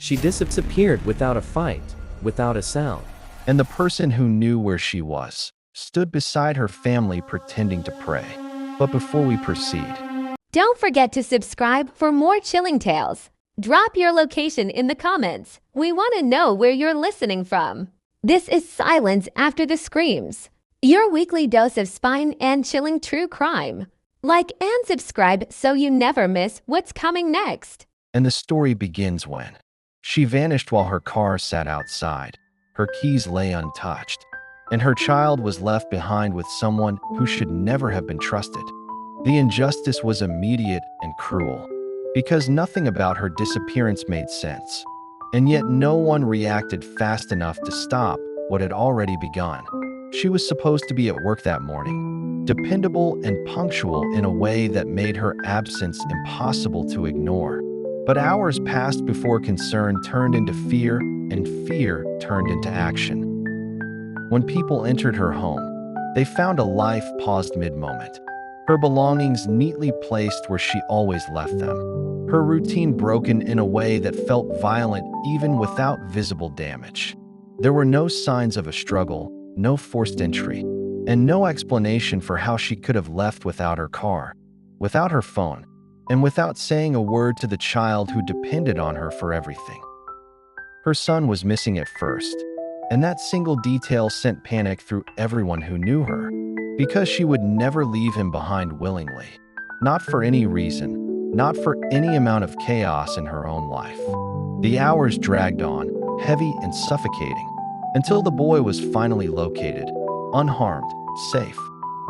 She disappeared without a fight, without a sound. And the person who knew where she was stood beside her family pretending to pray. But before we proceed, don't forget to subscribe for more chilling tales. Drop your location in the comments. We want to know where you're listening from. This is Silence After the Screams, your weekly dose of spine and chilling true crime. Like and subscribe so you never miss what's coming next. and the story begins when she vanished while her car sat outside. Her keys lay untouched, and her child was left behind with someone who should never have been trusted. The injustice was immediate and cruel, because nothing about her disappearance made sense, and yet no one reacted fast enough to stop what had already begun. She was supposed to be at work that morning, dependable and punctual in a way that made her absence impossible to ignore. But hours passed before concern turned into fear, and fear turned into action. When people entered her home, they found a life paused mid-moment, her belongings neatly placed where she always left them, her routine broken in a way that felt violent even without visible damage. There were no signs of a struggle, no forced entry, and no explanation for how she could have left without her car, without her phone, and without saying a word to the child who depended on her for everything. Her son was missing at first, and that single detail sent panic through everyone who knew her, because she would never leave him behind willingly, not for any reason, not for any amount of chaos in her own life. The hours dragged on, heavy and suffocating, until the boy was finally located, unharmed, safe,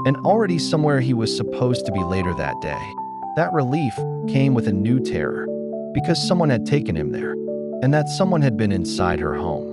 and already somewhere he was supposed to be later that day. That relief came with a new terror, because someone had taken him there, and that someone had been inside her home.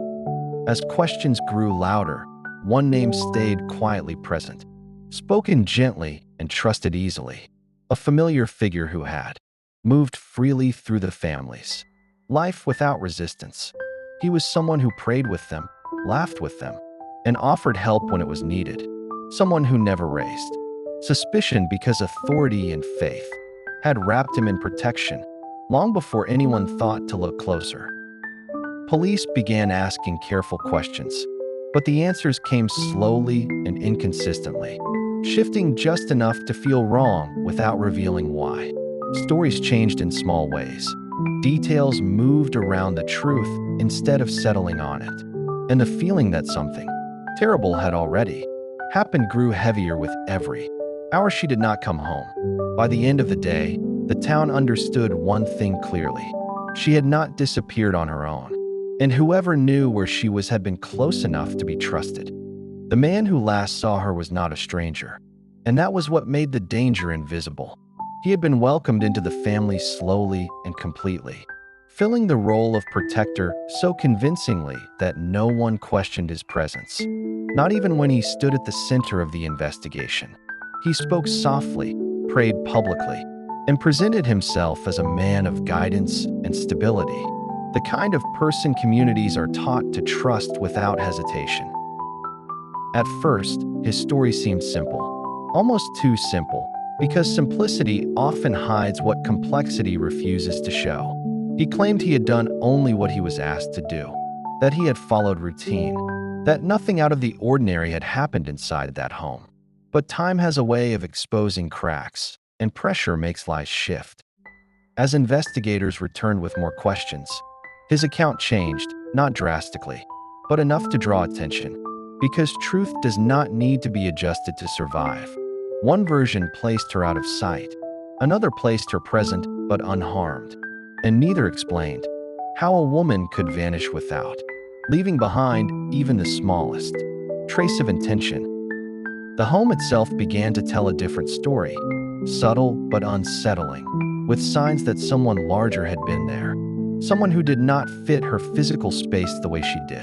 As questions grew louder, one name stayed quietly present, spoken gently and trusted easily, a familiar figure who had moved freely through the families, life without resistance. He was someone who prayed with them, laughed with them, and offered help when it was needed, someone who never raised suspicion because authority and faith had wrapped him in protection long before anyone thought to look closer. Police began asking careful questions, but the answers came slowly and inconsistently, shifting just enough to feel wrong without revealing why. Stories changed in small ways. Details moved around the truth instead of settling on it, and the feeling that something terrible had already happened grew heavier with every hour she did not come home. By the end of the day, the town understood one thing clearly. She had not disappeared on her own, and whoever knew where she was had been close enough to be trusted. The man who last saw her was not a stranger, and that was what made the danger invisible. He had been welcomed into the family slowly and completely, filling the role of protector so convincingly that no one questioned his presence, not even when he stood at the center of the investigation. He spoke softly, prayed publicly, and presented himself as a man of guidance and stability, the kind of person communities are taught to trust without hesitation. At first, his story seemed simple, almost too simple, because simplicity often hides what complexity refuses to show. He claimed he had done only what he was asked to do, that he had followed routine, that nothing out of the ordinary had happened inside that home. But time has a way of exposing cracks, and pressure makes lies shift. As investigators returned with more questions, his account changed, not drastically, but enough to draw attention, because truth does not need to be adjusted to survive. One version placed her out of sight, another placed her present but unharmed, and neither explained how a woman could vanish without leaving behind even the smallest trace of intention. The home itself began to tell a different story, subtle but unsettling, with signs that someone larger had been there, someone who did not fit her physical space the way she did.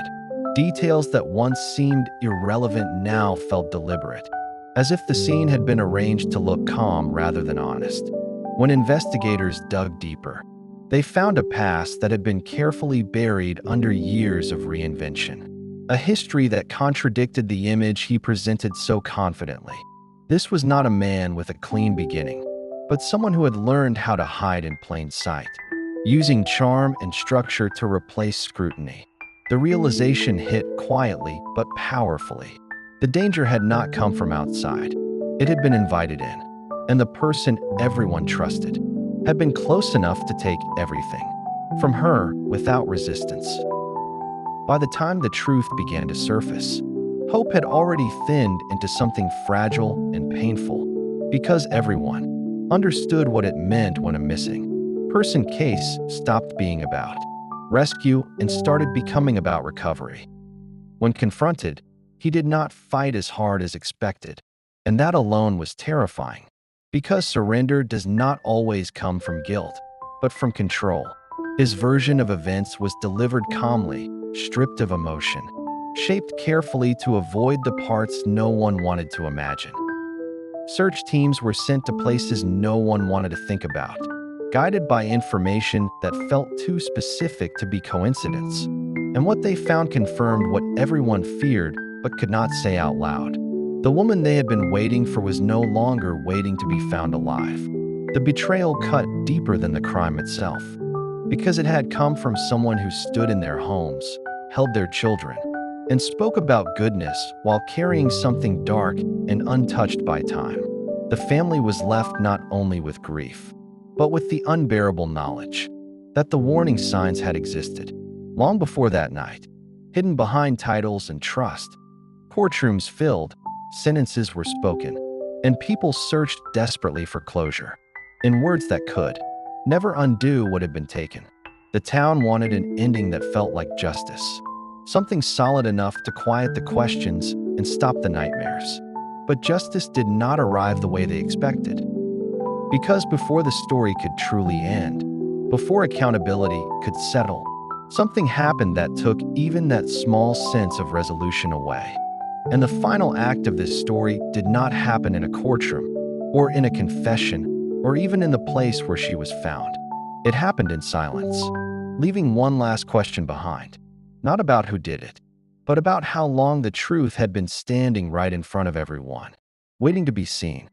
Details that once seemed irrelevant now felt deliberate, as if the scene had been arranged to look calm rather than honest. When investigators dug deeper, they found a past that had been carefully buried under years of reinvention, a history that contradicted the image he presented so confidently. This was not a man with a clean beginning, but someone who had learned how to hide in plain sight. using charm and structure to replace scrutiny. The realization hit quietly but powerfully. The danger had not come from outside. It had been invited in, and the person everyone trusted had been close enough to take everything from her without resistance. By the time the truth began to surface, hope had already thinned into something fragile and painful, because everyone understood what it meant when a missing person case stopped being about rescue and started becoming about recovery. When confronted, he did not fight as hard as expected, and that alone was terrifying, because surrender does not always come from guilt, but from control. His version of events was delivered calmly, stripped of emotion, shaped carefully to avoid the parts no one wanted to imagine. Search teams were sent to places no one wanted to think about, guided by information that felt too specific to be coincidence. And what they found confirmed what everyone feared but could not say out loud. The woman they had been waiting for was no longer waiting to be found alive. The betrayal cut deeper than the crime itself, because it had come from someone who stood in their homes, held their children, and spoke about goodness while carrying something dark and untouched by time. The family was left not only with grief, but with the unbearable knowledge that the warning signs had existed long before that night, hidden behind titles and trust. Courtrooms filled, sentences were spoken, and people searched desperately for closure, in words that could never undo what had been taken. The town wanted an ending that felt like justice, something solid enough to quiet the questions and stop the nightmares. But justice did not arrive the way they expected. Because before the story could truly end, before accountability could settle, something happened that took even that small sense of resolution away. And the final act of this story did not happen in a courtroom, or in a confession, or even in the place where she was found. It happened in silence, leaving one last question behind, not about who did it, but about how long the truth had been standing right in front of everyone, waiting to be seen.